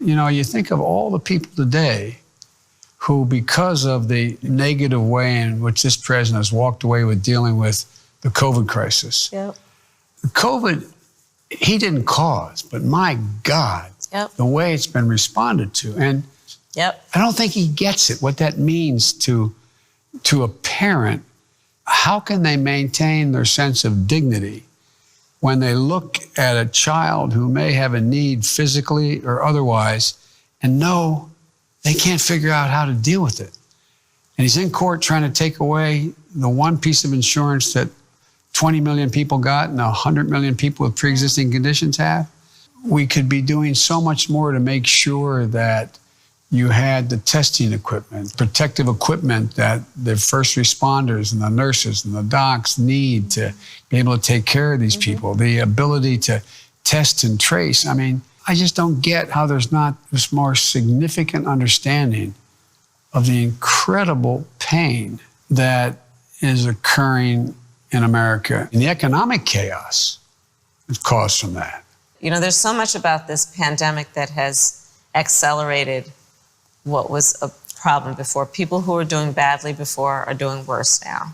You know, you think of all the people today who, because of the negative way in which this president has walked away with dealing with the COVID crisis. Yep. COVID, he didn't cause, but my God, the way it's been responded to. And I don't think he gets it, what that means to a parent. How can they maintain their sense of dignity when they look at a child who may have a need physically or otherwise and know they can't figure out how to deal with it? And he's in court trying to take away the one piece of insurance that 20 million people got and 100 million people with pre-existing conditions have. We could be doing so much more to make sure that you had the testing equipment, protective equipment that the first responders and the nurses and the docs need to be able to take care of these people, the ability to test and trace. I mean, I just don't get how there's not this more significant understanding of the incredible pain that is occurring in America and the economic chaos that's caused from that. You know, there's so much about this pandemic that has accelerated what was a problem before. People who were doing badly before are doing worse now.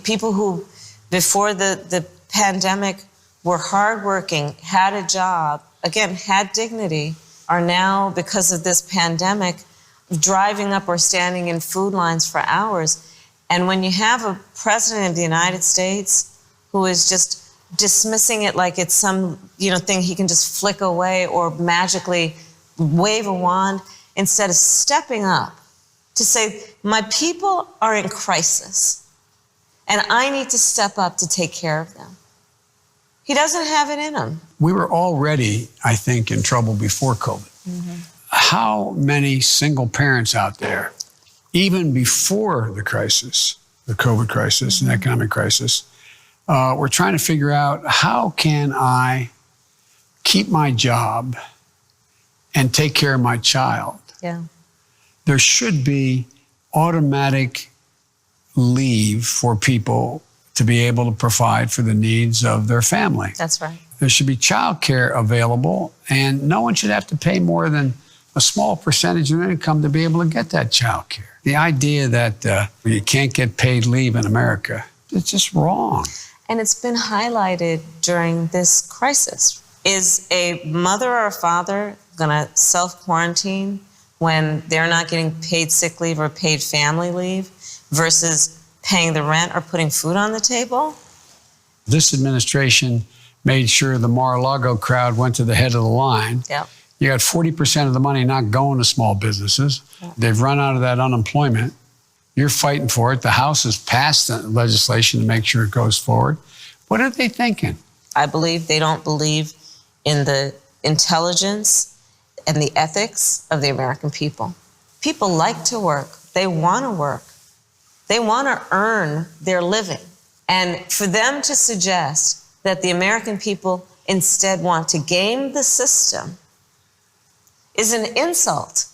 People who, before the pandemic, were hardworking, had a job, again, had dignity, are now, because of this pandemic, driving up or standing in food lines for hours. And when you have a president of the United States who is just dismissing it like it's some, thing he can just flick away or magically wave a wand, instead of stepping up to say, my people are in crisis, and I need to step up to take care of them. He doesn't have it in him. We were already, I think, in trouble before COVID. How many single parents out there, even before the crisis, the COVID crisis and economic crisis, were trying to figure out, how can I keep my job and take care of my child? Yeah. There should be automatic leave for people to be able to provide for the needs of their family. That's right. There should be childcare available, and no one should have to pay more than a small percentage of their income to be able to get that childcare. The idea that you can't get paid leave in America, it's just wrong. And it's been highlighted during this crisis. Is a mother or a father going to self-quarantine when they're not getting paid sick leave or paid family leave versus paying the rent or putting food on the table? This administration made sure the Mar-a-Lago crowd went to the head of the line. Yep. You got 40% of the money not going to small businesses. Yep. They've run out of that unemployment. You're fighting for it. The House has passed the legislation to make sure it goes forward. What are they thinking? I believe they don't believe in the intelligence and the ethics of the American people. People like to work. They want to work. They want to earn their living. And for them to suggest that the American people instead want to game the system is an insult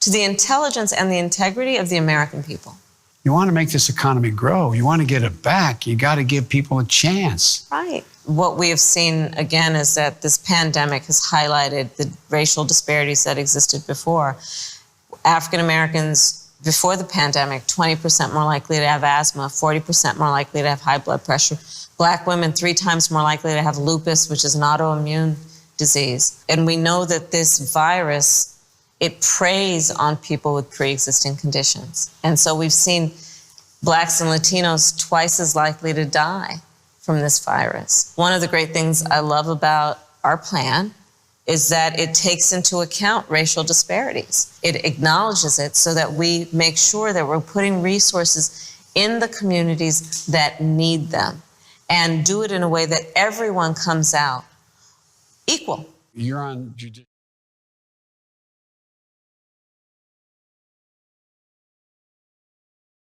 to the intelligence and the integrity of the American people. You want to make this economy grow. You want to get it back. You got to give people a chance. Right. What we have seen, again, is that this pandemic has highlighted the racial disparities that existed before. African Americans, before the pandemic, 20% more likely to have asthma, 40% more likely to have high blood pressure. Black women, 3 times more likely to have lupus, which is an autoimmune disease. And we know that this virus, it preys on people with pre-existing conditions. And so we've seen Blacks and Latinos twice as likely to die from this virus. One of the great things I love about our plan is that it takes into account racial disparities. It acknowledges it so that we make sure that we're putting resources in the communities that need them and do it in a way that everyone comes out equal. You're on